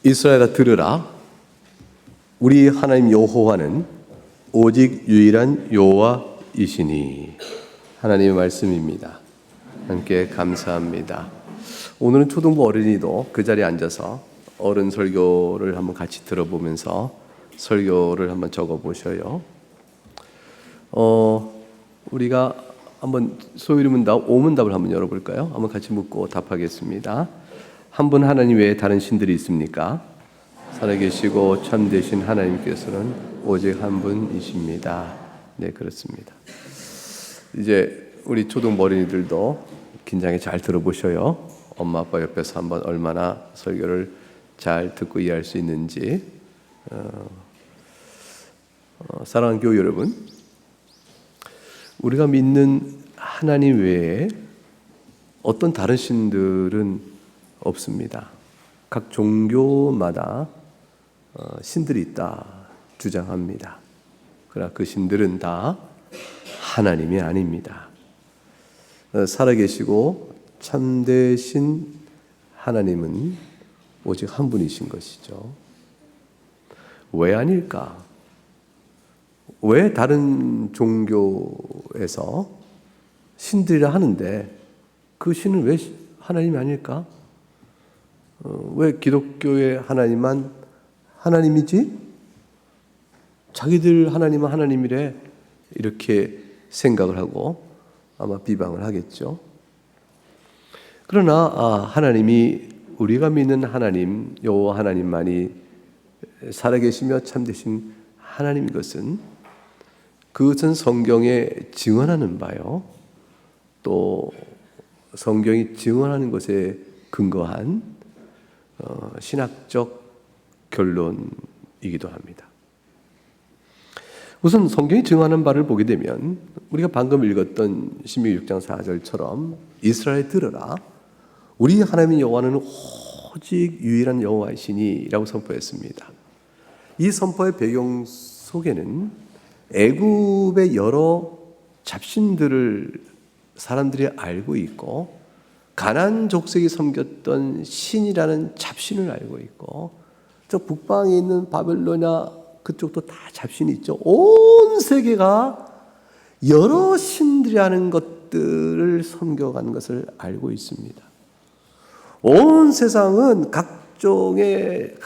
이스라엘아 들으라. 우리 하나님 여호와는 오직 유일한 여호와이시니. 하나님의 말씀입니다. 함께 감사합니다. 오늘은 초등부 어린이도 그 자리에 앉아서 어른 설교를 한번 같이 들어보면서 설교를 한번 적어보셔요. 우리가 한번 소위문답, 오문답을 한번 열어볼까요? 한번 같이 묻고 답하겠습니다. 한 분 하나님 외에 다른 신들이 있습니까? 살아계시고 참되신 하나님께서는 오직 한 분이십니다. 네, 그렇습니다. 이제 우리 초등 어린이들도 긴장해 잘 들어보셔요. 엄마 아빠 옆에서 한번 얼마나 설교를 잘 듣고 이해할 수 있는지. 사랑하는 교우 여러분, 우리가 믿는 하나님 외에 어떤 다른 신들은 없습니다. 각 종교마다 신들이 있다 주장합니다. 그러나 그 신들은 다 하나님이 아닙니다. 살아계시고 참되신 하나님은 오직 한 분이신 것이죠. 왜 아닐까? 왜 다른 종교에서 신들이라 하는데 그 신은 왜 하나님이 아닐까? 왜 기독교의 하나님만 하나님이지? 자기들 하나님은 하나님이래, 이렇게 생각을 하고 아마 비방을 하겠죠. 그러나 하나님이, 우리가 믿는 하나님 여호와 하나님만이 살아계시며 참되신 하나님인 것은, 그것은 성경에 증언하는 바요, 또 성경이 증언하는 것에 근거한 신학적 결론이기도 합니다. 우선 성경이 증언하는 바를 보게 되면 우리가 방금 읽었던 신명기 6장 4절처럼 이스라엘 들으라, 우리 하나님 여호와는 오직 유일한 여호와이시니 라고 선포했습니다. 이 선포의 배경 속에는 애굽의 여러 잡신들을 사람들이 알고 있고, 가나안 족속이 섬겼던 신이라는 잡신을 알고 있고, 저 북방에 있는 바벨로나 그쪽도 다 잡신이 있죠. 온 세계가 여러 신들이라는 것들을 섬겨가는 것을 알고 있습니다. 온 세상은 각종의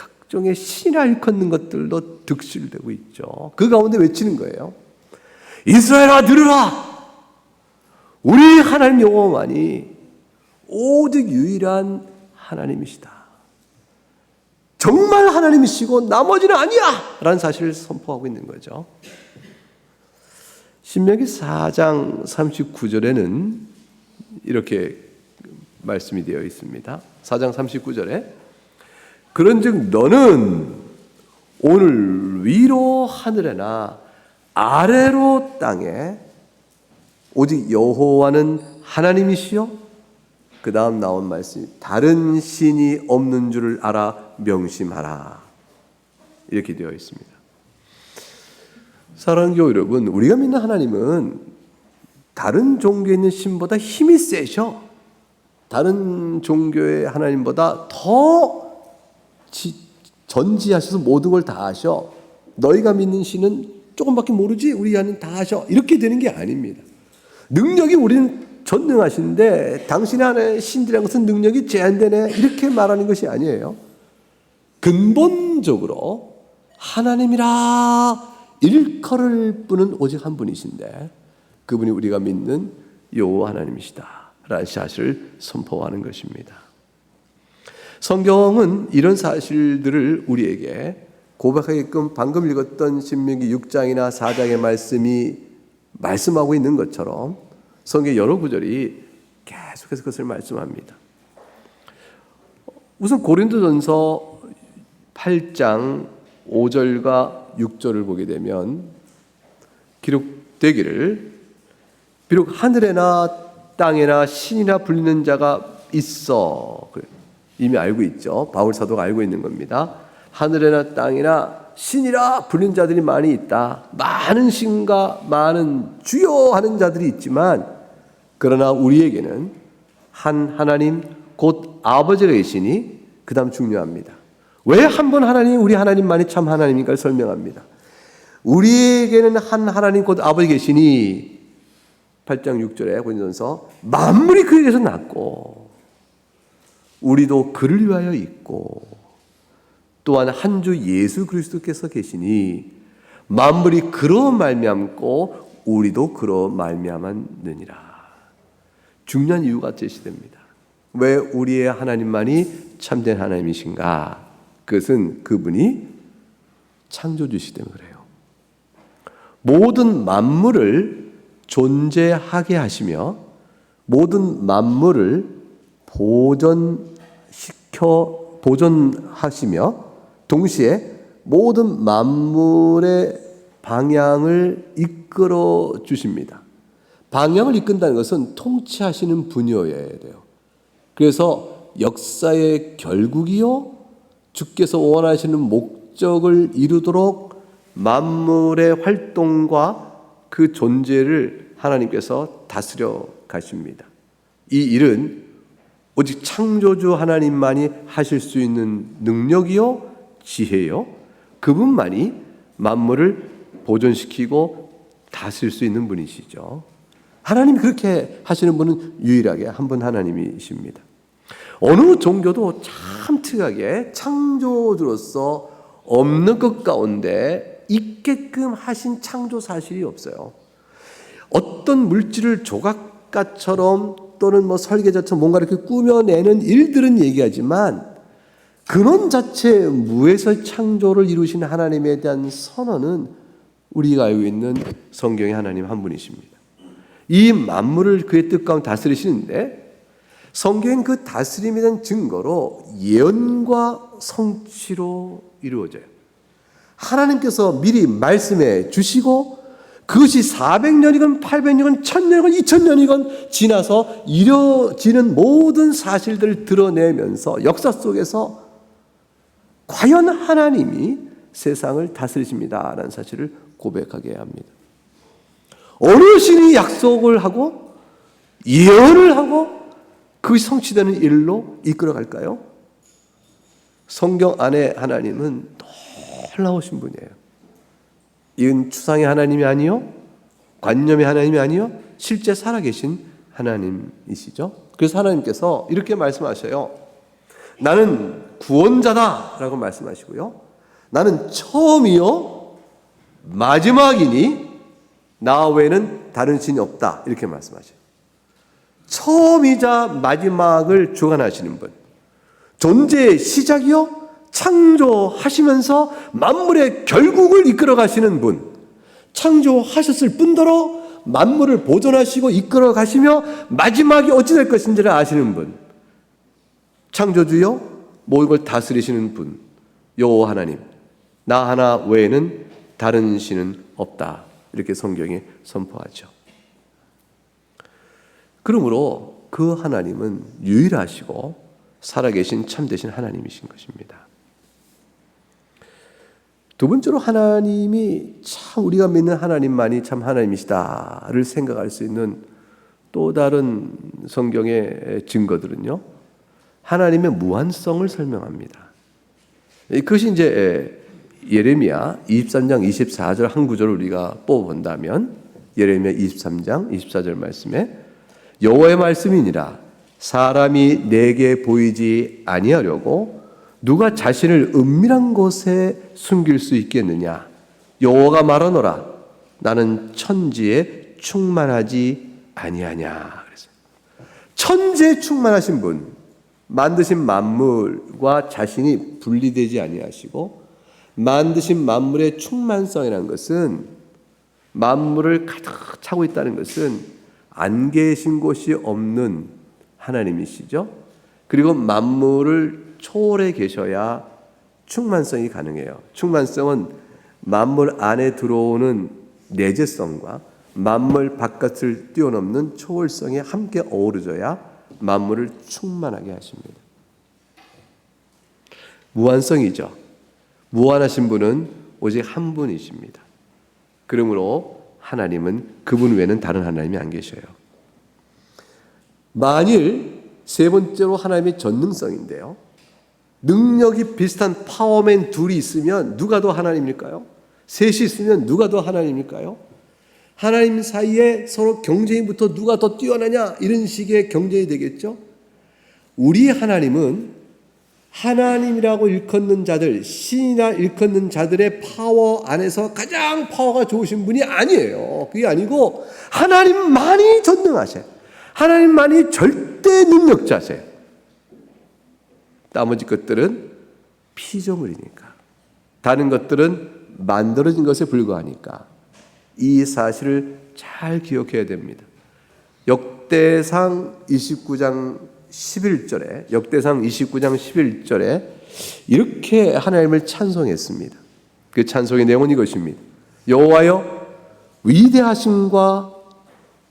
신이라 일컫는 것들로 득실되고 있죠. 그 가운데 외치는 거예요. 이스라엘아 들으라! 우리 하나님 여호와만이 오직 유일한 하나님이시다. 정말 하나님이시고 나머지는 아니야! 라는 사실을 선포하고 있는 거죠. 신명기 4장 39절에는 이렇게 말씀이 되어 있습니다. 4장 39절에 그런즉 너는 오늘 위로 하늘에나 아래로 땅에 오직 여호와는 하나님이시요, 그 다음 나온 말씀이 다른 신이 없는 줄을 알아 명심하라, 이렇게 되어 있습니다. 사랑하는 교우 여러분, 우리가 믿는 하나님은 다른 종교에 있는 신보다 힘이 세셔. 다른 종교의 하나님보다 더 전지하셔서 모든 걸 다 하셔. 너희가 믿는 신은 조금밖에 모르지 우리 하나님 다 하셔, 이렇게 되는 게 아닙니다. 능력이 우리는 전능하신데 당신의 하나의 신들이라는 것은 능력이 제한되네, 이렇게 말하는 것이 아니에요. 근본적으로 하나님이라 일컬을 분은 오직 한 분이신데, 그분이 우리가 믿는 여호와 하나님이시다 라는 사실을 선포하는 것입니다. 성경은 이런 사실들을 우리에게 고백하게끔 방금 읽었던 신명기 6장이나 4장의 말씀이 말씀하고 있는 것처럼 성경의 여러 구절이 계속해서 그것을 말씀합니다. 우선 고린도전서 8장 5절과 6절을 보게 되면 기록되기를, 비록 하늘에나 땅에나 신이라 불리는 자가 있어. 이미 알고 있죠. 바울 사도가 알고 있는 겁니다. 하늘에나 땅에나 신이라 불리는 자들이 많이 있다. 많은 신과 많은 주여 하는 자들이 있지만, 그러나 우리에게는 한 하나님 곧 아버지가 계시니, 그 다음 중요합니다. 왜 한 분 하나님, 우리 하나님만이 참 하나님인가를 설명합니다. 우리에게는 한 하나님 곧 아버지 계시니 8장 6절에 고린도전서 만물이 그에게서 났고 우리도 그를 위하여 있고 또한 한 주 예수 그리스도께서 계시니 만물이 그로 말미암고 우리도 그로 말미암았느니라. 중요한 이유가 제시됩니다. 왜 우리의 하나님만이 참된 하나님이신가? 그것은 그분이 창조주시기 때문에 그래요. 모든 만물을 존재하게 하시며 모든 만물을 보존하시며 동시에 모든 만물의 방향을 이끌어 주십니다. 방향을 이끈다는 것은 통치하시는 분이어야 돼요. 그래서 역사의 결국이요 주께서 원하시는 목적을 이루도록 만물의 활동과 그 존재를 하나님께서 다스려 가십니다. 이 일은 오직 창조주 하나님만이 하실 수 있는 능력이요 지혜요 그분만이 만물을 보존시키고 다스릴 수 있는 분이시죠. 하나님이 그렇게 하시는 분은 유일하게 한 분 하나님이십니다. 어느 종교도 참 특이하게 창조주로서 없는 것 가운데 있게끔 하신 창조 사실이 없어요. 어떤 물질을 조각가처럼 또는 설계자처럼 뭔가 이렇게 꾸며내는 일들은 얘기하지만 근원 자체 무에서 창조를 이루신 하나님에 대한 선언은 우리가 알고 있는 성경의 하나님 한 분이십니다. 이 만물을 그의 뜻 가운데 다스리시는데 성경은 그 다스림에 대한 증거로 예언과 성취로 이루어져요. 하나님께서 미리 말씀해 주시고 그것이 400년이건 800년이건 1000년이건 2000년이건 지나서 이루어지는 모든 사실들을 드러내면서 역사 속에서 과연 하나님이 세상을 다스리십니다라는 사실을 고백하게 합니다. 어느 신이 약속을 하고 예언을 하고 그것이 성취되는 일로 이끌어갈까요? 성경 안에 하나님은 놀라우신 분이에요. 이건 추상의 하나님이 아니요 관념의 하나님이 아니요 실제 살아계신 하나님이시죠. 그래서 하나님께서 이렇게 말씀하셔요. 나는 구원자다 라고 말씀하시고요. 나는 처음이요 마지막이니 나 외에는 다른 신이 없다 이렇게 말씀하셔요. 처음이자 마지막을 주관하시는 분, 존재의 시작이요 창조하시면서 만물의 결국을 이끌어 가시는 분, 창조하셨을 뿐더러 만물을 보존하시고 이끌어 가시며 마지막이 어찌 될 것인지를 아시는 분, 창조주요 모든 걸 다스리시는 분, 여호와 하나님, 나 하나 외에는 다른 신은 없다 이렇게 성경이 선포하죠. 그러므로 그 하나님은 유일하시고 살아계신 참되신 하나님이신 것입니다. 두 번째로 하나님이 참 우리가 믿는 하나님만이 참 하나님이시다를 생각할 수 있는 또 다른 성경의 증거들은요, 하나님의 무한성을 설명합니다. 그것이 이제 예레미야 23장 24절 한 구절을 우리가 뽑아본다면 예레미야 23장 24절 말씀에 여호와의 말씀이니라 사람이 내게 보이지 아니하려고 누가 자신을 은밀한 곳에 숨길 수 있겠느냐. 여호와가 말하노라 나는 천지에 충만하지 아니하냐. 그래서 천지에 충만하신 분, 만드신 만물과 자신이 분리되지 아니하시고 만드신 만물의 충만성이라는 것은 만물을 가득 차고 있다는 것은 안 계신 곳이 없는 하나님이시죠. 그리고 만물을 초월해 계셔야 충만성이 가능해요. 충만성은 만물 안에 들어오는 내재성과 만물 바깥을 뛰어넘는 초월성이 함께 어우러져야 만물을 충만하게 하십니다. 무한성이죠. 무한하신 분은 오직 한 분이십니다. 그러므로 하나님은 그분 외에는 다른 하나님이 안 계셔요. 만일 세 번째로 하나님의 전능성인데요. 능력이 비슷한 파워맨 둘이 있으면 누가 더 하나님일까요? 셋이 있으면 누가 더 하나님일까요? 하나님 사이에 서로 경쟁이부터 누가 더 뛰어나냐 이런 식의 경쟁이 되겠죠. 우리 하나님은 하나님이라고 일컫는 자들, 신이라 일컫는 자들의 파워 안에서 가장 파워가 좋으신 분이 아니에요. 그게 아니고 하나님만이 전능하세요. 하나님만이 절대 능력자세요. 나머지 것들은 피조물이니까, 다른 것들은 만들어진 것에 불과하니까 이 사실을 잘 기억해야 됩니다. 역대상 29장 11절에 이렇게 하나님을 찬송했습니다. 그 찬송의 내용은 이것입니다. 여호와여, 위대하심과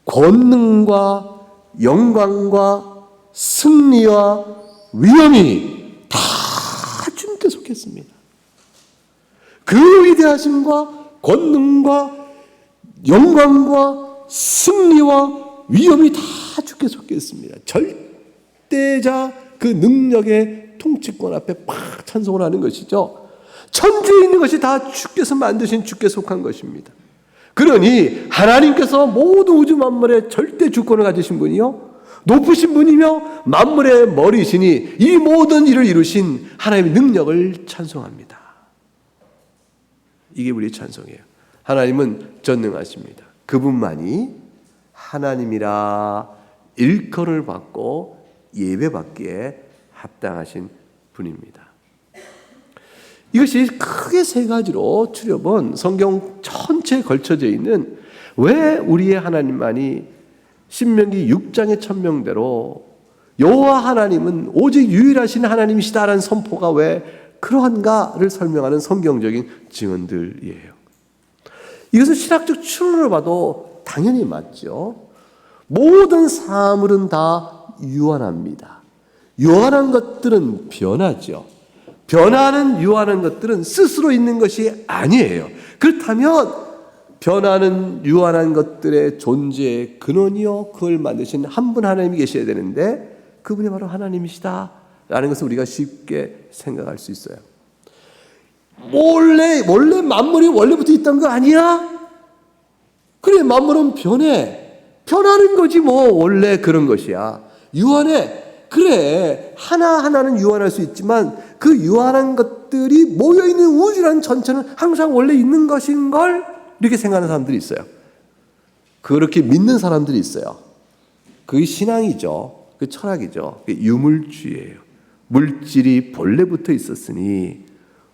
권능과 영광과 승리와 위엄이 다 주님께 속했습니다. 그 위대하심과 권능과 영광과 승리와 위엄이 다 주께 속했습니다. 절대자 그 능력의 통치권 앞에 팍 찬송을 하는 것이죠. 천지에 있는 것이 다 주께서 만드신 주께 속한 것입니다. 그러니 하나님께서 모든 우주 만물의 절대 주권을 가지신 분이요, 높으신 분이며 만물의 머리시니 이 모든 일을 이루신 하나님의 능력을 찬송합니다. 이게 우리의 찬송이에요. 하나님은 전능하십니다. 그분만이 하나님이라 일컬을 받고 예배받기에 합당하신 분입니다. 이것이 크게 세 가지로 추려본 성경 전체에 걸쳐져 있는, 왜 우리의 하나님만이 신명기 6장의 천명대로 여호와 하나님은 오직 유일하신 하나님이시다라는 선포가 왜 그러한가를 설명하는 성경적인 증언들이에요. 이것은 신학적 추론으로 봐도 당연히 맞죠. 모든 사물은 다 유한합니다. 유한한 것들은 변하죠. 변하는 유한한 것들은 스스로 있는 것이 아니에요. 그렇다면 변하는 유한한 것들의 존재의 근원이요, 그걸 만드신 한 분 하나님이 계셔야 되는데 그분이 바로 하나님이시다라는 것을 우리가 쉽게 생각할 수 있어요. 원래 만물이 원래부터 있던 거 아니야? 그래, 만물은 변하는 거지 뭐. 원래 그런 것이야. 유한해. 그래, 하나하나는 유한할 수 있지만 그 유한한 것들이 모여있는 우주라는 전체는 항상 원래 있는 것인 걸 이렇게 생각하는 사람들이 있어요. 그렇게 믿는 사람들이 있어요. 그게 신앙이죠. 그 철학이죠. 그게 유물주의예요. 물질이 본래부터 있었으니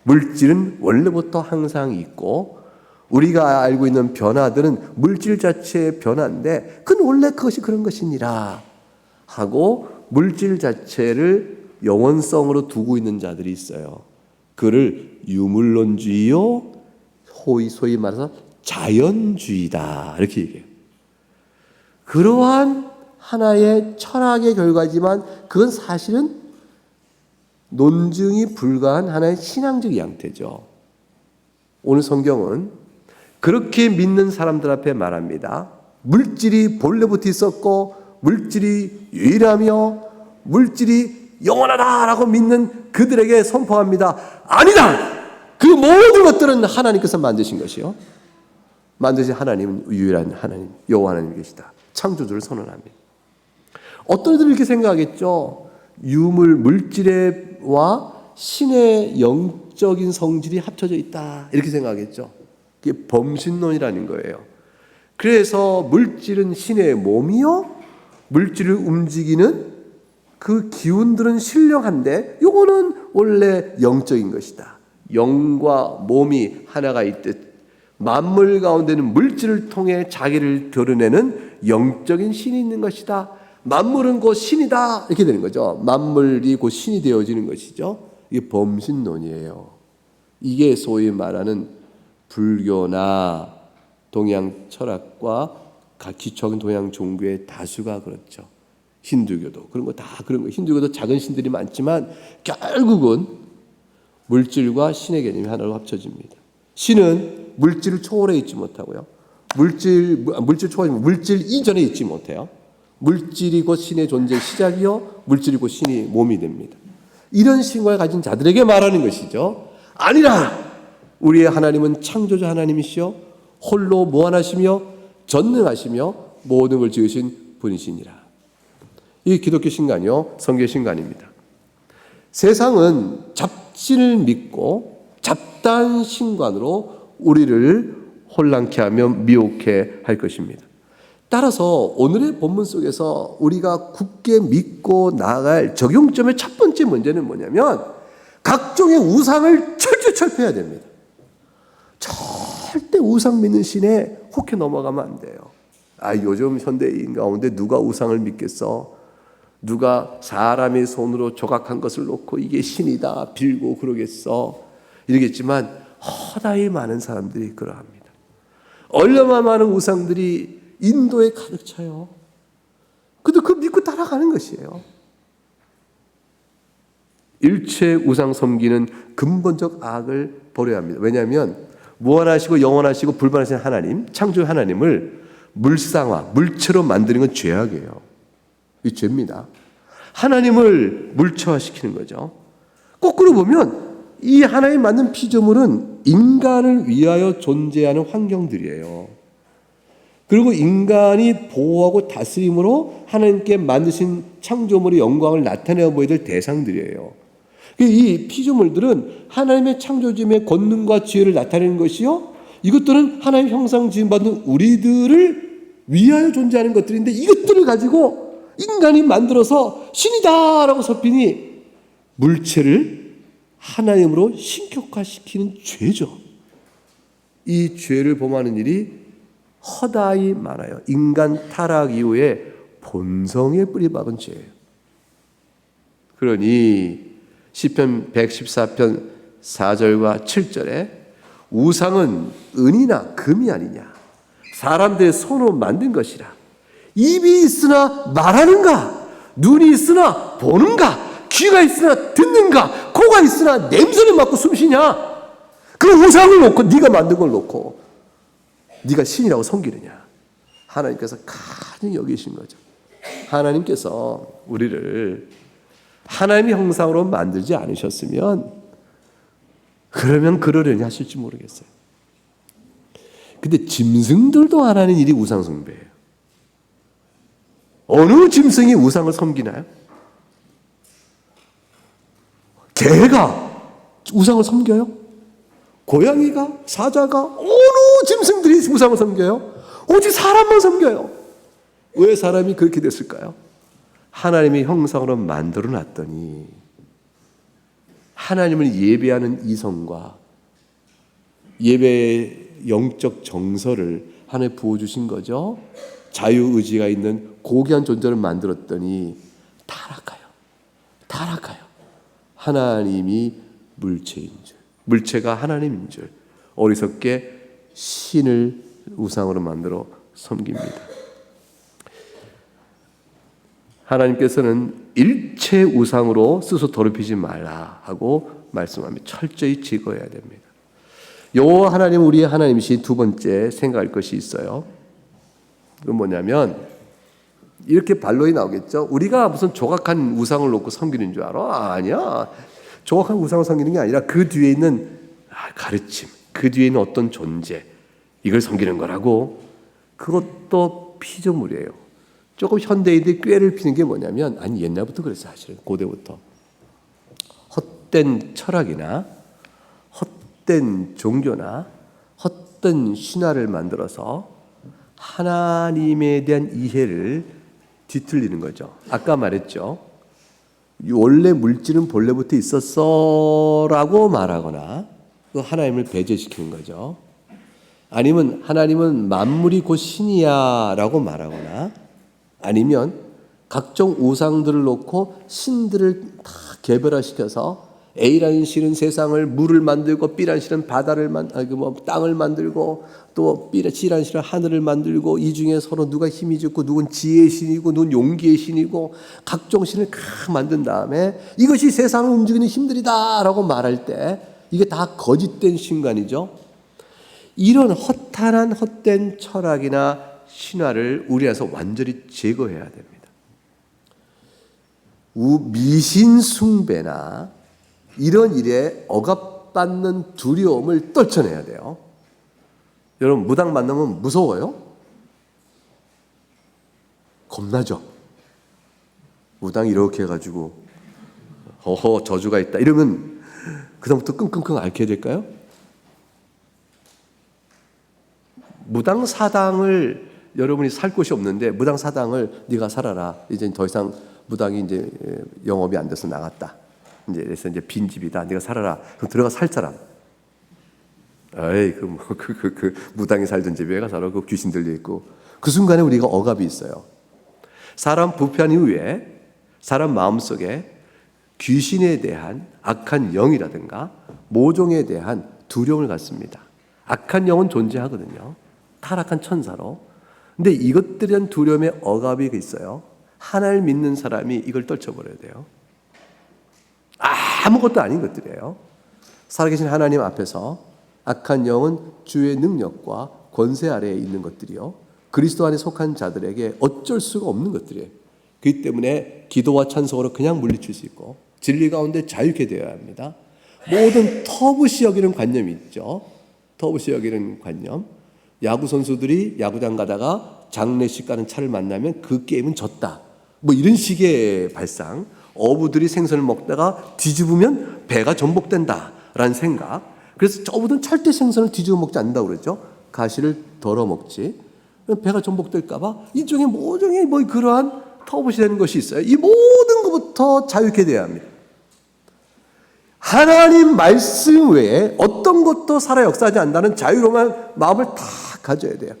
물질은 원래부터 항상 있고, 우리가 알고 있는 변화들은 물질 자체의 변화인데 그건 원래 그것이 그런 것이니라 하고 물질 자체를 영원성으로 두고 있는 자들이 있어요. 그를 유물론주의요, 소위 말해서 자연주의다 이렇게 얘기해요. 그러한 하나의 철학의 결과지만 그건 사실은 논증이 불가한 하나의 신앙적 양태죠. 오늘 성경은 그렇게 믿는 사람들 앞에 말합니다. 물질이 본래부터 있었고 물질이 유일하며 물질이 영원하다라고 믿는 그들에게 선포합니다. 아니다! 그 모든 것들은 하나님께서 만드신 것이요, 만드신 하나님은 유일한 하나님, 여호와 하나님 계시다. 창조주를 선언합니다. 어떤 이들은 이렇게 생각하겠죠. 유물, 물질과 신의 영적인 성질이 합쳐져 있다 이렇게 생각하겠죠. 그게 범신론이라는 거예요. 그래서 물질은 신의 몸이요, 물질을 움직이는 그 기운들은 신령한데 요거는 원래 영적인 것이다. 영과 몸이 하나가 있듯 만물 가운데는 물질을 통해 자기를 드러내는 영적인 신이 있는 것이다. 만물은 곧 신이다 이렇게 되는 거죠. 만물이 곧 신이 되어지는 것이죠. 이게 범신론이에요. 이게 소위 말하는 불교나 동양 철학과 기초적인 동양 종교의 다수가 그렇죠. 힌두교도 그런 거 다 그런 거. 힌두교도 작은 신들이 많지만 결국은 물질과 신의 개념이 하나로 합쳐집니다. 신은 물질을 초월해 있지 못하고요. 물질 초월이면 물질 이전에 있지 못해요. 물질이 곧 신의 존재의 시작이요, 물질이 곧 신이 몸이 됩니다. 이런 신과를 가진 자들에게 말하는 것이죠. 아니라 우리의 하나님은 창조자 하나님이시여 홀로 무한하시며 전능하시며 모든 걸 지으신 분이시니라. 이 기독교 신간이요, 성경 신간입니다. 세상은 잡신을 믿고 잡다한 신관으로 우리를 혼란케 하며 미혹해 할 것입니다. 따라서 오늘의 본문 속에서 우리가 굳게 믿고 나아갈 적용점의 첫 번째 문제는 뭐냐면 각종의 우상을 철저철폐해야 됩니다. 절대 우상 믿는 신에 혹해 넘어가면 안 돼요. 요즘 현대인 가운데 누가 우상을 믿겠어? 누가 사람의 손으로 조각한 것을 놓고 이게 신이다 빌고 그러겠어? 이러겠지만 허다히 많은 사람들이 그러합니다. 얼마나 많은 우상들이 인도에 가득 차요. 근데 그거 믿고 따라가는 것이에요. 일체 우상 섬기는 근본적 악을 버려야 합니다. 왜냐하면 무한하시고 영원하시고 불변하신 하나님, 창조 하나님을 물상화, 물체로 만드는 건 죄악이에요. 이 죄입니다. 하나님을 물체화시키는 거죠. 거꾸로 보면 이 하나님 만든 피조물은 인간을 위하여 존재하는 환경들이에요. 그리고 인간이 보호하고 다스림으로 하나님께 만드신 창조물의 영광을 나타내어 보여야 될 대상들이에요. 이 피조물들은 하나님의 창조주의 권능과 지혜를 나타내는 것이요, 이것들은 하나님 형상 지음받은 우리들을 위하여 존재하는 것들인데 이것들을 가지고 인간이 만들어서 신이다라고 서피니 물체를 하나님으로 신격화시키는 죄죠. 이 죄를 범하는 일이 허다히 많아요. 인간 타락 이후에 본성에 뿌리박은 죄예요. 그러니 시편 114편 4절과 7절에 우상은 은이나 금이 아니냐, 사람들의 손으로 만든 것이라. 입이 있으나 말하는가, 눈이 있으나 보는가, 귀가 있으나 듣는가, 코가 있으나 냄새를 맡고 숨쉬냐. 그 우상을 놓고 네가 만든 걸 놓고 네가 신이라고 섬기느냐. 하나님께서 가장 여기신 거죠. 하나님께서 우리를 하나님의 형상으로 만들지 않으셨으면 그러면 그러려니 하실지 모르겠어요. 근데 짐승들도 하나님 일이 우상 숭배예요. 어느 짐승이 우상을 섬기나요? 개가 우상을 섬겨요? 고양이가, 사자가, 어느 짐승들이 우상을 섬겨요? 오직 사람만 섬겨요. 왜 사람이 그렇게 됐을까요? 하나님의 형상으로 만들어 놨더니 하나님을 예배하는 이성과 예배의 영적 정서를 하나님에 부어주신 거죠. 자유의지가 있는 고귀한 존재를 만들었더니 타락해요. 하나님이 물체인 줄, 물체가 하나님인 줄 어리석게 신을 우상으로 만들어 섬깁니다. 하나님께서는 일체 우상으로 스스로 더럽히지 말라 하고 말씀합니다. 철저히 제거해야 됩니다. 여호와 하나님, 우리의 하나님이신 두 번째 생각할 것이 있어요. 그건 뭐냐면 이렇게 반론이 나오겠죠. 우리가 무슨 조각한 우상을 놓고 섬기는 줄 알아? 아니야. 조각한 우상을 섬기는 게 아니라 그 뒤에 있는 가르침, 그 뒤에 있는 어떤 존재, 이걸 섬기는 거라고. 그것도 피조물이에요. 조금 현대인들이 꾀를 피는 게 뭐냐면, 아니 옛날부터 그랬어요. 사실은 고대부터 헛된 철학이나 헛된 종교나 헛된 신화를 만들어서 하나님에 대한 이해를 뒤틀리는 거죠. 아까 말했죠. 원래 물질은 본래부터 있었어라고 말하거나 그 하나님을 배제시키는 거죠. 아니면 하나님은 만물이 곧 신이야라고 말하거나, 아니면 각종 우상들을 놓고 신들을 다 개별화시켜서 A라는 신은 세상을 물을 만들고, B라는 신은 바다를 땅을 만들고, 또 C라는 신은 하늘을 만들고, 이 중에 서로 누가 힘이 좋고 누군 지혜의 신이고 누군 용기의 신이고 각종 신을 다 만든 다음에 이것이 세상을 움직이는 힘들이다라고 말할 때 이게 다 거짓된 신관이죠. 이런 허탄한 헛된 철학이나 신화를 우리 안에서 완전히 제거해야 됩니다. 미신 숭배나 이런 일에 억압받는 두려움을 떨쳐내야 돼요. 여러분, 무당 만나면 무서워요? 겁나죠? 무당 이렇게 해가지고 허허 저주가 있다 이러면 그다음부터 끙끙끙 앓게 될까요? 무당 사당을 여러분이 살 곳이 없는데 무당 사당을 네가 살아라. 이제 더 이상 무당이 이제 영업이 안 돼서 나갔다. 그래서 이제 빈집이다. 네가 살아라. 그럼 들어가 살 사람. 에이 그 무당이 살던 집에 왜 가 살아? 그 귀신 들려 있고. 그 순간에 우리가 억압이 있어요. 사람 부패한 이후에 사람 마음속에 귀신에 대한 악한 영이라든가 모종에 대한 두려움을 갖습니다. 악한 영은 존재하거든요. 타락한 천사로. 근데 이것들에 대한 두려움의 억압이 있어요. 하나님을 믿는 사람이 이걸 떨쳐버려야 돼요. 아무것도 아닌 것들이에요. 살아계신 하나님 앞에서 악한 영은 주의 능력과 권세 아래에 있는 것들이요. 그리스도 안에 속한 자들에게 어쩔 수가 없는 것들이에요. 그렇기 때문에 기도와 찬송으로 그냥 물리칠 수 있고 진리 가운데 자유케 되어야 합니다. 모든 터부시 여기는 관념이 있죠. 터부시 여기는 관념. 야구 선수들이 야구장 가다가 장례식 가는 차를 만나면 그 게임은 졌다. 뭐 이런 식의 발상. 어부들이 생선을 먹다가 뒤집으면 배가 전복된다라는 생각. 그래서 어부들은 절대 생선을 뒤집어 먹지 않는다고 그랬죠. 가시를 덜어 먹지. 배가 전복될까봐 일종의 모종의 뭐 그러한 터부시 되는 것이 있어요. 이 모든 것부터 자유케 되어야 합니다. 하나님 말씀 외에 어떤 것도 살아 역사하지 않는다는 자유로운 마음을 다 가져야 돼요.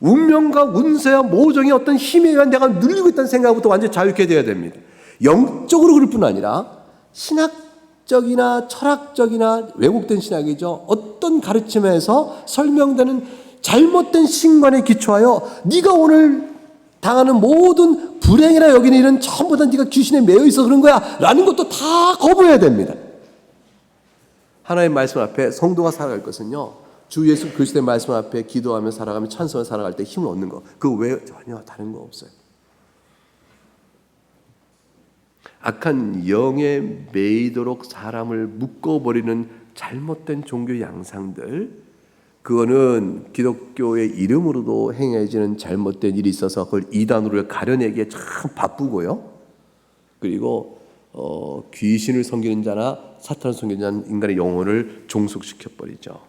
운명과 운세와 모종의 어떤 힘에 의한 내가 눌리고 있다는 생각부터 완전히 자유케 되어야 됩니다. 영적으로 그럴 뿐 아니라 신학적이나 철학적이나 왜곡된 신학이죠. 어떤 가르침에서 설명되는 잘못된 신관에 기초하여 네가 오늘 당하는 모든 불행이나 여기는 일은 전부 다 네가 귀신에 매여 있어 그런 거야 라는 것도 다 거부해야 됩니다. 하나님의 말씀 앞에 성도가 살아갈 것은요, 주 예수 그리스도의 말씀 앞에 기도하며 살아가며 찬송하며 살아갈 때 힘을 얻는 거, 그 외에 전혀 다른 거 없어요. 악한 영에 매이도록 사람을 묶어버리는 잘못된 종교 양상들, 그거는 기독교의 이름으로도 행해지는 잘못된 일이 있어서 그걸 이단으로 가려내기에 참 바쁘고요. 그리고 귀신을 섬기는 자나 사탄을 섬기는 자는 인간의 영혼을 종속시켜버리죠.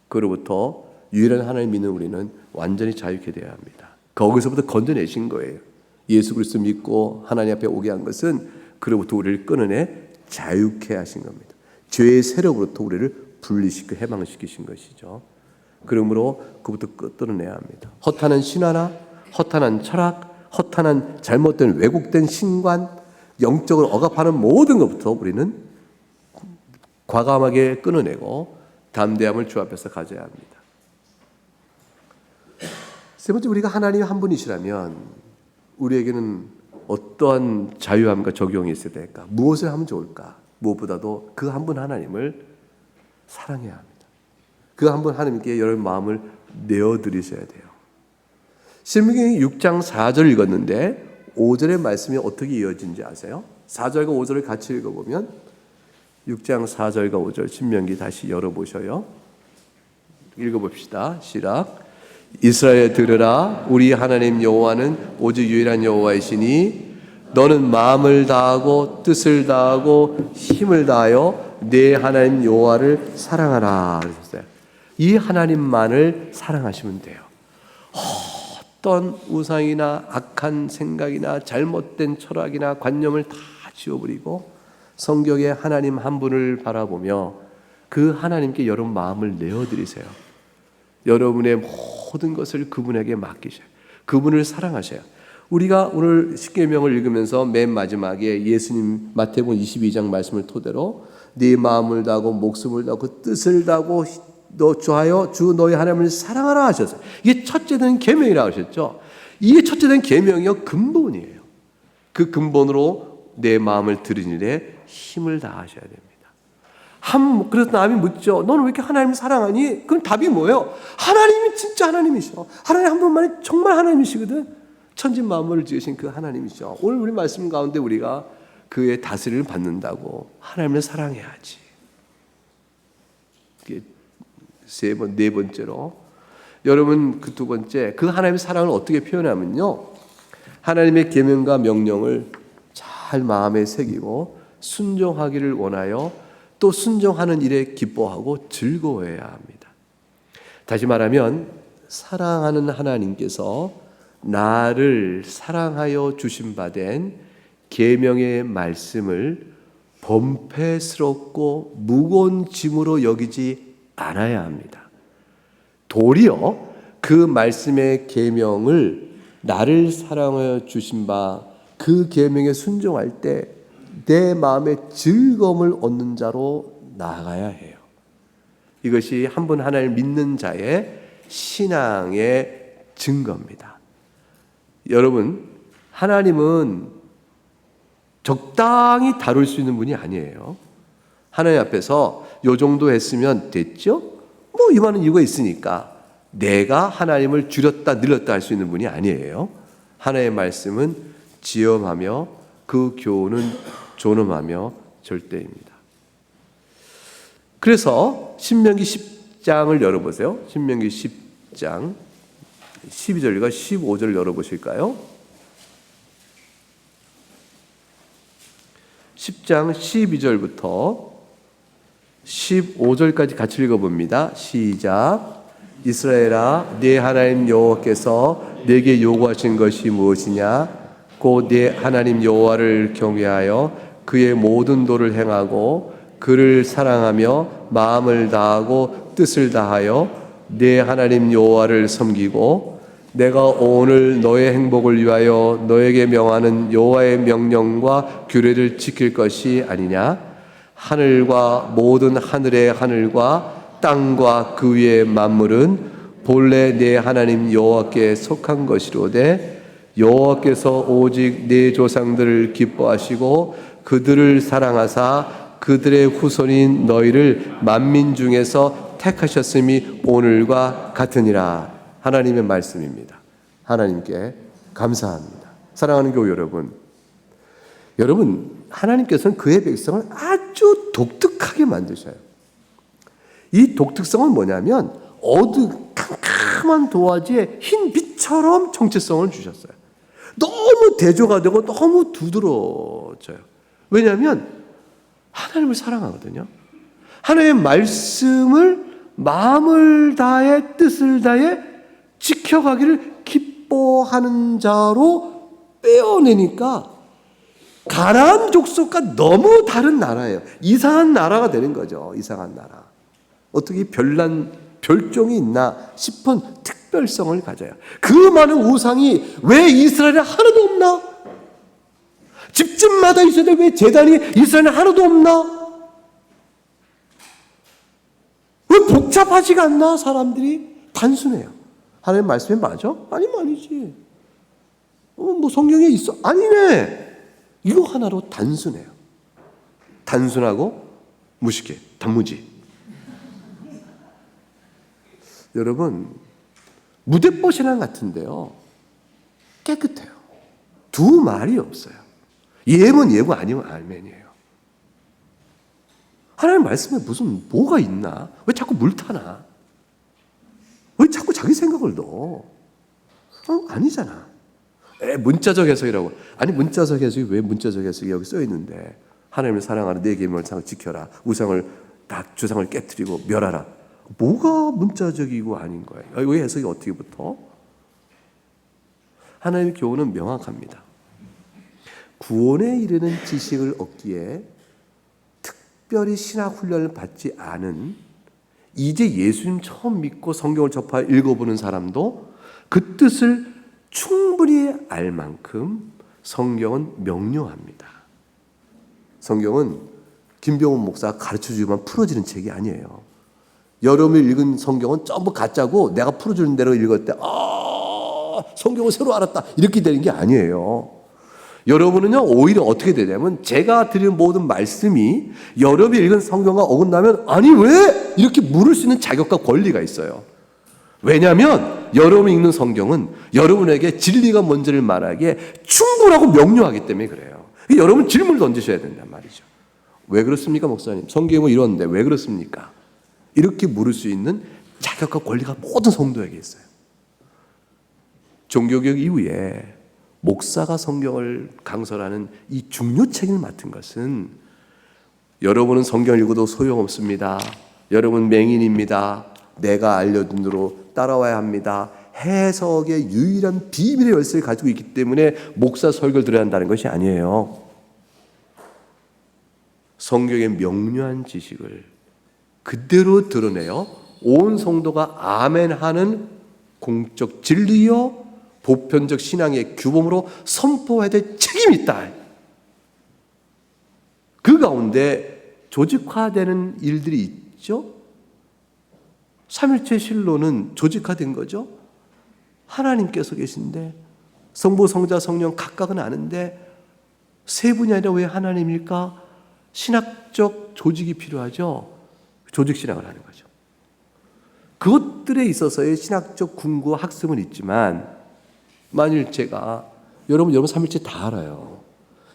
그로부터 유일한 하나님 믿는 우리는 완전히 자유케 되어야 합니다. 거기서부터 건져내신 거예요. 예수 그리스도 믿고 하나님 앞에 오게 한 것은 그로부터 우리를 끊어내 자유케 하신 겁니다. 죄의 세력으로부터 우리를 분리시켜 해방시키신 것이죠. 그러므로 그부터 끊어내야 합니다. 허탄한 신화나 허탄한 철학, 허탄한 잘못된 왜곡된 신관, 영적으로 억압하는 모든 것부터 우리는 과감하게 끊어내고 담대함을 주 앞에서 가져야 합니다. 세 번째, 우리가 하나님 한 분이시라면 우리에게는 어떠한 자유함과 적용이 있어야 될까? 무엇을 하면 좋을까? 무엇보다도 그 한 분 하나님을 사랑해야 합니다. 그 한 분 하나님께 여러분 마음을 내어드리셔야 돼요. 신명기 6장 4절 읽었는데 5절의 말씀이 어떻게 이어진지 아세요? 4절과 5절을 같이 읽어보면 6장 4절과 5절 신명기 다시 열어보셔요. 읽어봅시다. 시작. 이스라엘 들으라. 우리 하나님 여호와는 오직 유일한 여호와이시니 너는 마음을 다하고 뜻을 다하고 힘을 다하여 내 하나님 여호와를 사랑하라 그러셨어요. 이 하나님만을 사랑하시면 돼요. 어떤 우상이나 악한 생각이나 잘못된 철학이나 관념을 다 지워버리고 성경의 하나님 한 분을 바라보며 그 하나님께 여러분 마음을 내어드리세요. 여러분의 모든 것을 그분에게 맡기셔요. 그분을 사랑하셔요. 우리가 오늘 십계명을 읽으면서 맨 마지막에 예수님 마태복음 22장 말씀을 토대로 네 마음을 다하고 목숨을 다하고 뜻을 다하고 너 좋아요 주 너희 하나님을 사랑하라 하셨어요. 이게 첫째 된 계명이라고 하셨죠. 이게 첫째 된 계명이요 근본이에요. 그 근본으로 내 마음을 들은 일에 힘을 다하셔야 됩니다. 그래서 남이 묻죠. 너는 왜 이렇게 하나님을 사랑하니? 그럼 답이 뭐예요? 하나님이 진짜 하나님이셔. 하나님 한 분만이 정말 하나님이시거든. 천지 만물을 지으신 그 하나님이시죠. 오늘 우리 말씀 가운데 우리가 그의 다스림을 받는다고 하나님을 사랑해야지. 네 번째로 여러분 그 두 번째 그 하나님의 사랑을 어떻게 표현하면요, 하나님의 계명과 명령을 잘 마음에 새기고 순종하기를 원하여 또 순종하는 일에 기뻐하고 즐거워해야 합니다. 다시 말하면 사랑하는 하나님께서 나를 사랑하여 주신 바 된 계명의 말씀을 범패스럽고 무거운 짐으로 여기지 않아야 합니다. 도리어 그 말씀의 계명을 나를 사랑하여 주신 바 그 계명에 순종할 때 내 마음에 즐거움을 얻는 자로 나아가야 해요. 이것이 한 분 하나님을 믿는 자의 신앙의 증거입니다. 여러분, 하나님은 적당히 다룰 수 있는 분이 아니에요. 하나님 앞에서 요 정도 했으면 됐죠? 뭐 이만한 이유가 있으니까 내가 하나님을 줄였다 늘렸다 할 수 있는 분이 아니에요. 하나님의 말씀은 지엄하며 그 교훈은 존엄하며 절대입니다. 그래서 신명기 10장을 열어보세요. 신명기 10장 12절과 15절을 열어보실까요? 10장 12절부터 15절까지 같이 읽어봅니다. 시작. 이스라엘아, 네 하나님 여호와께서 네게 요구하신 것이 무엇이냐? 곧 네 하나님 여호와를 경외하여 그의 모든 도를 행하고 그를 사랑하며 마음을 다하고 뜻을 다하여 네 하나님 여호와를 섬기고 내가 오늘 너의 행복을 위하여 너에게 명하는 여호와의 명령과 규례를 지킬 것이 아니냐? 하늘과 모든 하늘의 하늘과 땅과 그 위의 만물은 본래 네 하나님 여호와께 속한 것이로되 여호와께서 오직 네 조상들을 기뻐하시고 그들을 사랑하사 그들의 후손인 너희를 만민 중에서 택하셨음이 오늘과 같으니라. 하나님의 말씀입니다. 하나님께 감사합니다. 사랑하는 교우 여러분, 하나님께서는 그의 백성을 아주 독특하게 만드셔요. 이 독특성은 뭐냐면 캄캄한 도화지에 흰 빛처럼 정체성을 주셨어요. 너무 대조가 되고 너무 두드러져요. 왜냐하면 하나님을 사랑하거든요. 하나님의 말씀을 마음을 다해 뜻을 다해 지켜가기를 기뻐하는 자로 빼어내니까 가나안 족속과 너무 다른 나라예요. 이상한 나라가 되는 거죠. 이상한 나라. 어떻게 별난 별종이 있나 싶은 특별성을 가져요. 그 많은 우상이 왜 이스라엘에 하나도 없나? 집집마다 있어야 돼. 왜 제단이 이스라엘에 하나도 없나? 왜 복잡하지가 않나? 사람들이 단순해요. 하나님 말씀이 맞아? 아니지. 뭐 성경에 있어? 아니네. 이거 하나로 단순해요. 단순하고 무식해. 단무지. 여러분, 무대뽀신앙 같은데요, 깨끗해요. 두 말이 없어요. 예면 예고 아니면 아멘이에요. 하나님 말씀에 무슨 뭐가 있나? 왜 자꾸 물타나? 왜 자꾸 자기 생각을 넣어? 아니잖아. 문자적 해석이라고. 아니, 문자적 해석이 왜 문자적 해석이 여기 써 있는데 하나님을 사랑하는 네 계명을 지켜라. 우상을 딱 주상을 깨뜨리고 멸하라. 뭐가 문자적이고 아닌 거예요? 이 해석이 어떻게 붙어? 하나님의 교훈은 명확합니다. 구원에 이르는 지식을 얻기에 특별히 신학 훈련을 받지 않은 이제 예수님 처음 믿고 성경을 접하 읽어보는 사람도 그 뜻을 충분히 알 만큼 성경은 명료합니다. 성경은 김병훈 목사가 가르쳐주기만 풀어지는 책이 아니에요. 여러분이 읽은 성경은 전부 가짜고 내가 풀어주는 대로 읽을 때 성경을 새로 알았다 이렇게 되는 게 아니에요. 여러분은요, 오히려 어떻게 되냐면 제가 드리는 모든 말씀이 여러분이 읽은 성경과 어긋나면 아니 왜? 이렇게 물을 수 있는 자격과 권리가 있어요. 왜냐하면 여러분이 읽는 성경은 여러분에게 진리가 뭔지를 말하기에 충분하고 명료하기 때문에 그래요. 여러분 질문을 던지셔야 된단 말이죠. 왜 그렇습니까, 목사님? 성경은 이런데 왜 그렇습니까? 이렇게 물을 수 있는 자격과 권리가 모든 성도에게 있어요. 종교개혁 이후에 목사가 성경을 강설하는 이 중요 책임을 맡은 것은 여러분은 성경을 읽어도 소용없습니다. 여러분 맹인입니다. 내가 알려준 대로 따라와야 합니다. 해석의 유일한 비밀의 열쇠를 가지고 있기 때문에 목사 설교를 들어야 한다는 것이 아니에요. 성경의 명료한 지식을 그대로 드러내어 온 성도가 아멘하는 공적 진리요 보편적 신앙의 규범으로 선포해야 될 책임이 있다. 그 가운데 조직화되는 일들이 있죠. 삼일체 실로는 조직화된 거죠. 하나님께서 계신데 성부, 성자, 성령 각각은 아는데 세 분이 아니라 왜 하나님일까? 신학적 조직이 필요하죠. 조직 신학을 하는 거죠. 그것들에 있어서의 신학적 궁구와 학습은 있지만 만일 제가 여러분 삼일체 다 알아요.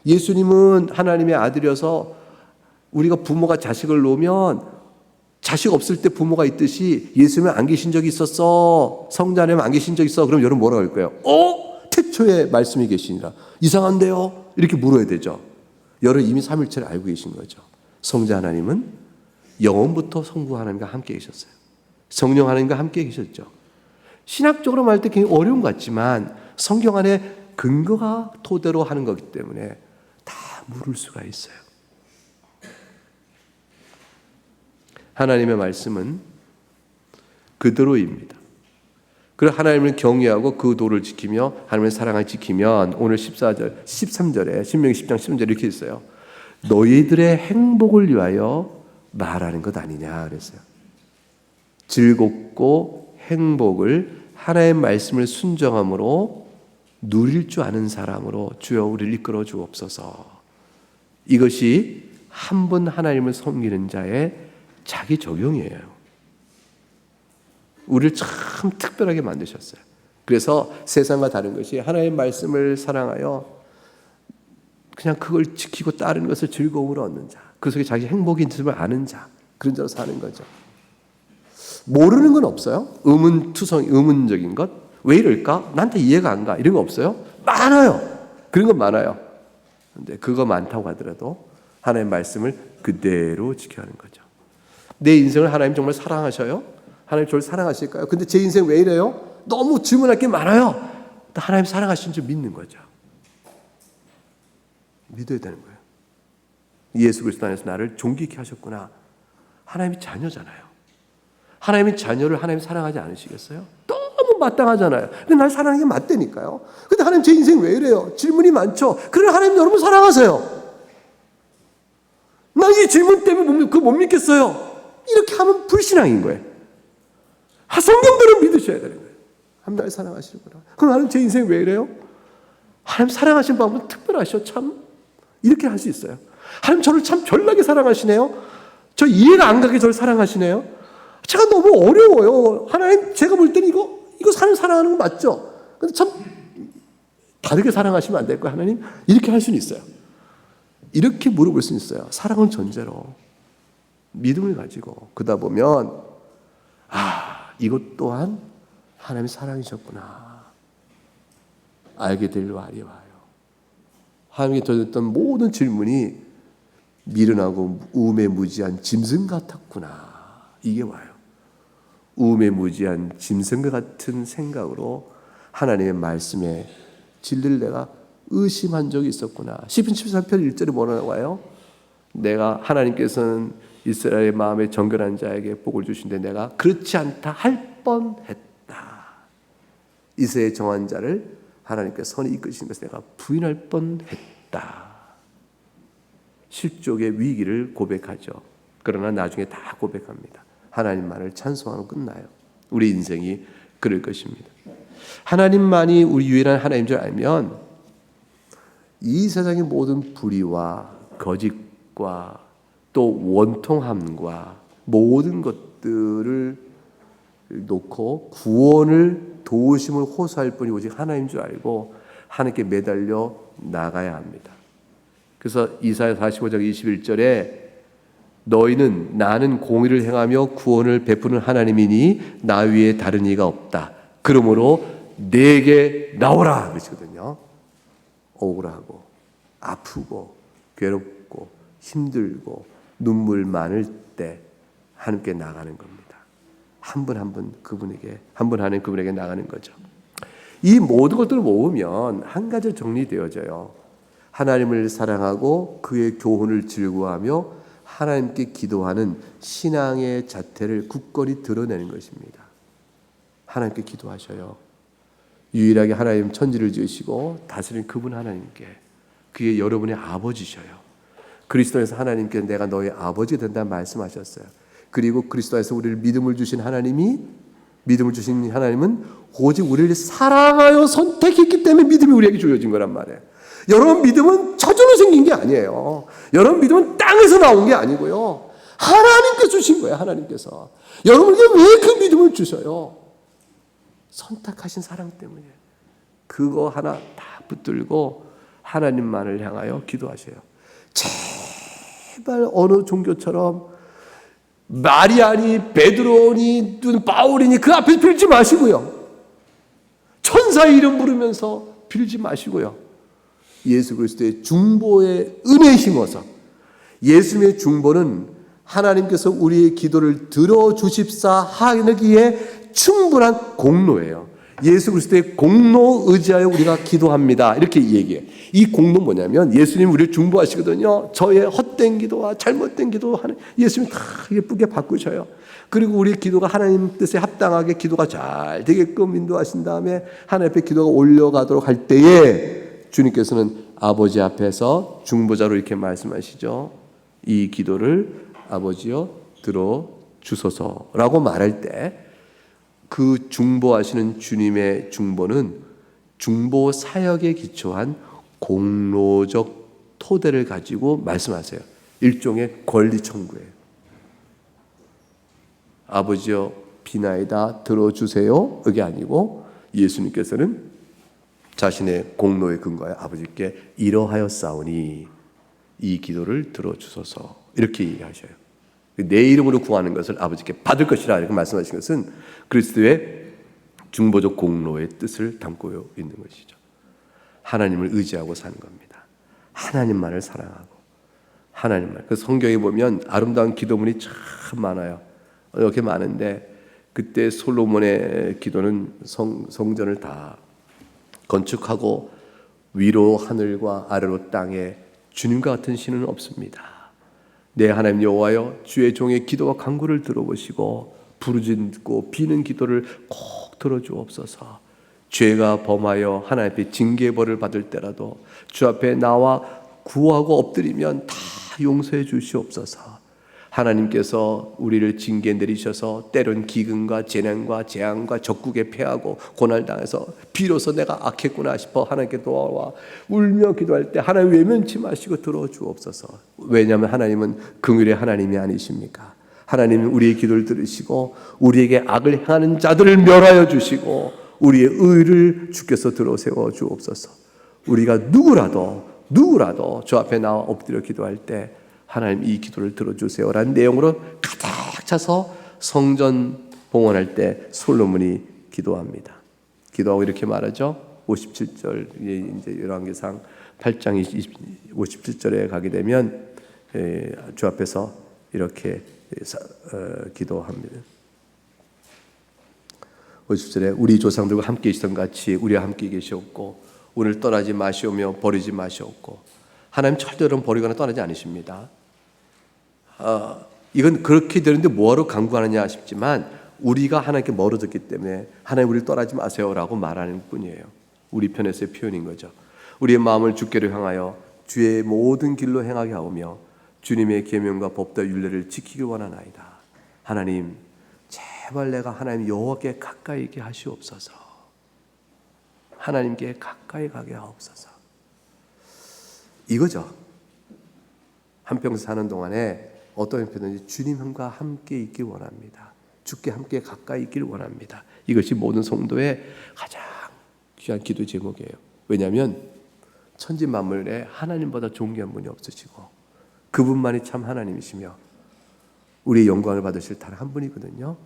예수님은 하나님의 아들이어서 우리가 부모가 자식을 놓으면 자식 없을 때 부모가 있듯이 예수님은 안 계신 적이 있었어. 성자 안에는 안 계신 적이 있어. 그럼 여러분 뭐라고 할 거예요? 태초에 말씀이 계시니라. 이상한데요? 이렇게 물어야 되죠. 여러분 이미 삼일체를 알고 계신 거죠. 성자 하나님은 영원부터 성부 하나님과 함께 계셨어요. 성령 하나님과 함께 계셨죠. 신학적으로 말할 때 굉장히 어려운 것 같지만 성경 안에 근거가 토대로 하는 거기 때문에 다 물을 수가 있어요. 하나님의 말씀은 그대로입니다. 그리고 하나님을 경외하고 그 도를 지키며 하나님의 사랑을 지키면 오늘 14절, 13절에 신명기 10장 13절에 이렇게 있어요. 너희들의 행복을 위하여 말하는 것 아니냐 그랬어요. 즐겁고 행복을 하나님의 말씀을 순종함으로 누릴 줄 아는 사람으로 주여 우리를 이끌어 주옵소서. 이것이 한 분 하나님을 섬기는 자의 자기 적용이에요. 우리를 참 특별하게 만드셨어요. 그래서 세상과 다른 것이 하나님의 말씀을 사랑하여 그냥 그걸 지키고 따르는 것을 즐거움으로 얻는 자, 그 속에 자기 행복이 있음을 아는 자, 그런 자로 사는 거죠. 모르는 건 없어요. 의문적인 것. 왜 이럴까? 나한테 이해가 안 가. 이런 거 없어요? 많아요. 그런 건 많아요. 근데 그거 많다고 하더라도 하나님의 말씀을 그대로 지켜야 하는 거죠. 내 인생을 하나님 정말 사랑하셔요? 하나님 저를 사랑하실까요? 근데 제 인생 왜 이래요? 너무 질문할 게 많아요. 하나님 사랑하신 줄 믿는 거죠. 믿어야 되는 거예요. 예수 그리스도 안에서 나를 존귀케 하셨구나. 하나님이 자녀잖아요. 하나님의 자녀를 하나님 사랑하지 않으시겠어요? 너무 마땅하잖아요. 근데 날 사랑하는 게 맞다니까요. 근데 하나님 제 인생 왜 이래요? 질문이 많죠. 그러나 하나님 여러분 사랑하세요. 나 이 질문 때문에 그거 못 믿겠어요. 이렇게 하면 불신앙인 거예요. 성경대로 믿으셔야 되는 거예요. 하나님 날 사랑하시는구나. 그럼 하나님 제 인생 왜 이래요? 하나님 사랑하시는 방법은 특별하셔. 참 이렇게 할 수 있어요. 하나님 저를 참 별나게 사랑하시네요. 저 이해가 안 가게 저를 사랑하시네요. 제가 너무 어려워요. 하나님 제가 볼 때는 이거 사랑하는 거 맞죠? 근데 참 다르게 사랑하시면 안 될 거예요. 하나님 이렇게 할 수는 있어요. 이렇게 물어볼 수는 있어요. 사랑은 전제로 믿음을 가지고 그러다 보면 이것 또한 하나님의 사랑이셨구나 알게 될 날이 와요. 하나님께 던졌던 모든 질문이 미련하고 우음에 무지한 짐승 같았구나. 이게 와요. 우음에 무지한 짐승과 같은 생각으로 하나님의 말씀에 진리를 내가 의심한 적이 있었구나. 시편 73편 1절에 뭐라고 와요? 내가 하나님께서는 이스라엘의 마음에 정결한 자에게 복을 주신데 내가 그렇지 않다 할 뻔했다. 이스라엘 정한 자를 하나님께서 선히 이끄시는 것을 내가 부인할 뻔했다. 실족의 위기를 고백하죠. 그러나 나중에 다 고백합니다. 하나님만을 찬송하고 끝나요. 우리 인생이 그럴 것입니다. 하나님만이 우리 유일한 하나님인 줄 알면 이 세상의 모든 불의와 거짓과 또 원통함과 모든 것들을 놓고 구원을 도우심을 호소할 뿐이 오직 하나님인 줄 알고 하나님께 매달려 나가야 합니다. 그래서 이사야 45장 21절에 너희는 나는 공의를 행하며 구원을 베푸는 하나님이니 나 위에 다른 이가 없다. 그러므로 내게 나오라 그러시거든요. 억울하고 아프고 괴롭고 힘들고 눈물 많을 때 하나님께 나가는 겁니다. 한 분 한 분 그분에게 한 분 하나님 그분에게 나가는 거죠. 이 모든 것들을 모으면 한 가지로 정리되어져요. 하나님을 사랑하고 그의 교훈을 즐거워하며 하나님께 기도하는 신앙의 자태를 굳건히 드러내는 것입니다. 하나님께 기도하셔요. 유일하게 하나님 천지를 지으시고 다스리는 그분 하나님께, 그게 여러분의 아버지셔요. 그리스도에서 하나님께 내가 너의 아버지가 된다는 말씀하셨어요. 그리고 그리스도에서 우리를 믿음을 주신 하나님은 오직 우리를 사랑하여 선택했기 때문에 믿음이 우리에게 주어진 거란 말이에요. 여러분 믿음은 저절로 생긴 게 아니에요. 여러분 믿음은 땅에서 나온 게 아니고요. 하나님께서 주신 거예요. 하나님께서. 여러분에게 왜 그 믿음을 주셔요? 선택하신 사랑 때문에. 그거 하나 다 붙들고 하나님만을 향하여 기도하세요. 제발 어느 종교처럼 마리아니 베드로니 바울이니 그 앞에서 빌지 마시고요. 천사의 이름 부르면서 빌지 마시고요. 예수 그리스도의 중보의 은혜에 힘어서, 예수님의 중보는 하나님께서 우리의 기도를 들어주십사 하기에 충분한 공로예요. 예수 그리스도의 공로 의지하여 우리가 기도합니다. 이렇게 얘기해요. 이 공로는 뭐냐면 예수님 우리를 중보하시거든요. 저의 헛된 기도와 잘못된 기도하는 예수님이 다 예쁘게 바꾸셔요. 그리고 우리의 기도가 하나님 뜻에 합당하게 기도가 잘 되게끔 인도하신 다음에 하나님 앞에 기도가 올려가도록 할 때에 주님께서는 아버지 앞에서 중보자로 이렇게 말씀하시죠. 이 기도를 아버지여 들어주소서라고 말할 때 그 중보하시는 주님의 중보는 중보 사역에 기초한 공로적 토대를 가지고 말씀하세요. 일종의 권리 청구예요. 아버지여 비나이다 들어주세요. 그게 아니고 예수님께서는 자신의 공로에 근거하여 아버지께 이러하였사오니 이 기도를 들어주소서 이렇게 얘기하셔요. 내 이름으로 구하는 것을 아버지께 받을 것이라 이렇게 말씀하신 것은 그리스도의 중보적 공로의 뜻을 담고 있는 것이죠. 하나님을 의지하고 사는 겁니다. 하나님만을 사랑하고 하나님만. 그 성경에 보면 아름다운 기도문이 참 많아요. 이렇게 많은데 그때 솔로몬의 기도는 성전을 다 건축하고 위로 하늘과 아래로 땅에 주님과 같은 신은 없습니다. 내 하나님 여호와여 주의 종의 기도와 간구를 들어보시고 부르짖고 비는 기도를 꼭 들어주옵소서. 죄가 범하여 하나님 앞에 징계의 벌을 받을 때라도 주 앞에 나와 구하고 엎드리면 다 용서해 주시옵소서. 하나님께서 우리를 징계 내리셔서 때론 기근과 재난과 재앙과 적국에 패하고 고난당해서 비로소 내가 악했구나 싶어 하나님께 도와와 울며 기도할 때 하나님 외면치 마시고 들어주옵소서. 왜냐하면 하나님은 긍휼의 하나님이 아니십니까? 하나님은 우리의 기도를 들으시고 우리에게 악을 행하는 자들을 멸하여 주시고 우리의 의를 주께서 들어세워 주옵소서. 우리가 누구라도 저 앞에 나와 엎드려 기도할 때 하나님 이 기도를 들어주세요라는 내용으로 가득 차서 성전 봉헌할 때 솔로몬이 기도합니다. 기도하고 이렇게 말하죠. 57절 이제 열왕기상 8장 57절에 가게 되면 주 앞에서 이렇게 기도합니다. 50절에 우리 조상들과 함께 계시던 같이 우리와 함께 계시옵고 오늘 떠나지 마시오며 버리지 마시옵고. 하나님 절대로 버리거나 떠나지 않으십니다. 이건 그렇게 되는데 뭐하러 간구하느냐 싶지만 우리가 하나님께 멀어졌기 때문에 하나님 우리를 떠나지 마세요라고 말하는 뿐이에요. 우리 편에서의 표현인 거죠. 우리의 마음을 주께로 향하여 주의 모든 길로 행하게 하오며 주님의 계명과 법과 율례를 지키길 원하나이다. 하나님 제발 내가 하나님 여호와께 가까이 있게 하시옵소서. 하나님께 가까이 가게 하옵소서. 이거죠. 한평생 사는 동안에 어떤 형편든지 주님과 함께 있길 원합니다. 주께 함께 가까이 있길 원합니다. 이것이 모든 성도의 가장 귀한 기도 제목이에요. 왜냐하면 천지 만물에 하나님보다 존귀한 분이 없으시고 그분만이 참 하나님이시며 우리의 영광을 받으실 단 한 분이거든요.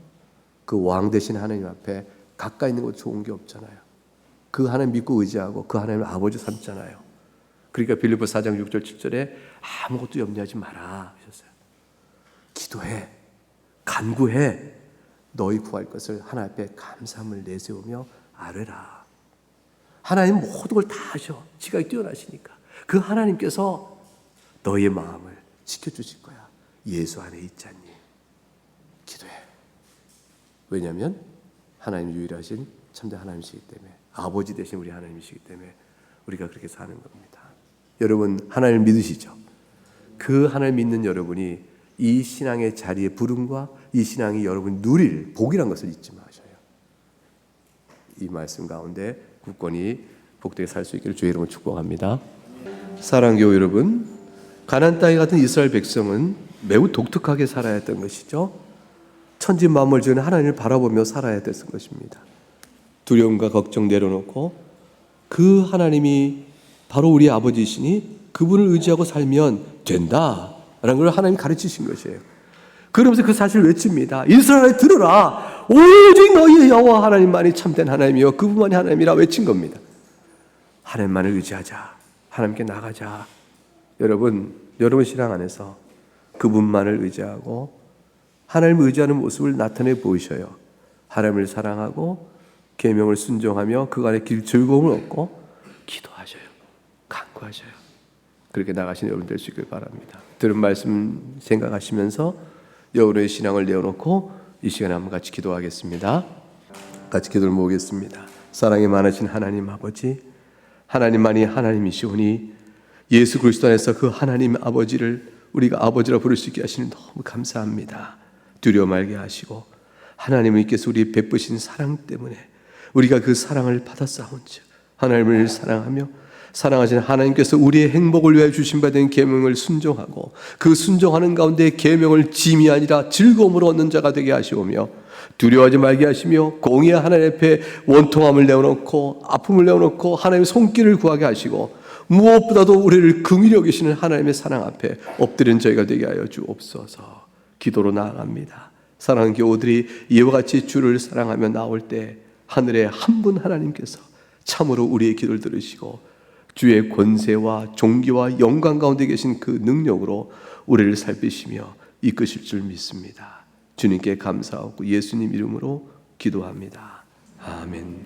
그 왕 되신 하나님 앞에 가까이 있는 것 좋은 게 없잖아요. 그 하나님 믿고 의지하고 그 하나님을 아버지 삼잖아요. 그러니까 빌립보 4장 6절 7절에 아무것도 염려하지 마라 하셨어요. 기도해, 간구해, 너희 구할 것을 하나님 앞에 감사함을 내세우며 아뢰라. 하나님 모든 걸 다 하셔. 지각이 뛰어나시니까 그 하나님께서 너희의 마음을 지켜주실 거야. 예수 안에 있잖니. 기도해. 왜냐하면 하나님 유일하신 참된 하나님이시기 때문에, 아버지 되신 우리 하나님이시기 때문에 우리가 그렇게 사는 겁니다. 여러분 하나님을 믿으시죠? 그 하나님 믿는 여러분이 이 신앙의 자리의 부름과 이 신앙이 여러분 누릴 복이란 것을 잊지 마셔요. 이 말씀 가운데 굳건히 복되게 살 수 있기를 주의 이름으로 축복합니다. 사랑하는 교회 여러분, 가나안 땅에 같은 이스라엘 백성은 매우 독특하게 살아야 했던 것이죠. 천지 만물 지은 하나님을 바라보며 살아야 됐던 것입니다. 두려움과 걱정 내려놓고 그 하나님이 바로 우리 아버지이시니 그분을 의지하고 살면 된다라는 걸 하나님이 가르치신 것이에요. 그러면서 그 사실을 외칩니다. 이스라엘에 들으라. 오직 너희의 여호와 하나님만이 참된 하나님이요 그분만이 하나님이라 외친 겁니다. 하나님만을 의지하자. 하나님께 나가자. 여러분 신앙 안에서 그분만을 의지하고 하나님을 의지하는 모습을 나타내 보이셔요. 하나님을 사랑하고 계명을 순종하며 그간의 길 즐거움을 얻고 기도하셔요. 간구하셔요. 그렇게 나가시는 여러분 될 수 있길 바랍니다. 들은 말씀 생각하시면서 여러분의 신앙을 내어놓고 이 시간에 한번 같이 기도하겠습니다. 같이 기도를 모으겠습니다. 사랑이 많으신 하나님 아버지, 하나님만이 하나님이시오니 예수 그리스도 안에서 그 하나님 아버지를 우리가 아버지라 부를 수 있게 하시는 너무 감사합니다. 두려워 말게 하시고 하나님께서 우리 베푸신 사랑 때문에 우리가 그 사랑을 받았사온즉 하나님을 사랑하며 사랑하신 하나님께서 우리의 행복을 위하여 주신 바 된 계명을 순종하고 그 순종하는 가운데 계명을 짐이 아니라 즐거움으로 얻는 자가 되게 하시오며 두려워하지 말게 하시며 공의의 하나님 앞에 원통함을 내어놓고 아픔을 내어놓고 하나님의 손길을 구하게 하시고 무엇보다도 우리를 긍휼히 여기시는 하나님의 사랑 앞에 엎드린 저희가 되게 하여 주옵소서. 기도로 나아갑니다. 사랑하는 교우들이 이와 같이 주를 사랑하며 나올 때 하늘의 한 분 하나님께서 참으로 우리의 기도를 들으시고 주의 권세와 존귀와 영광 가운데 계신 그 능력으로 우리를 살피시며 이끄실 줄 믿습니다. 주님께 감사하고 예수님 이름으로 기도합니다. 아멘.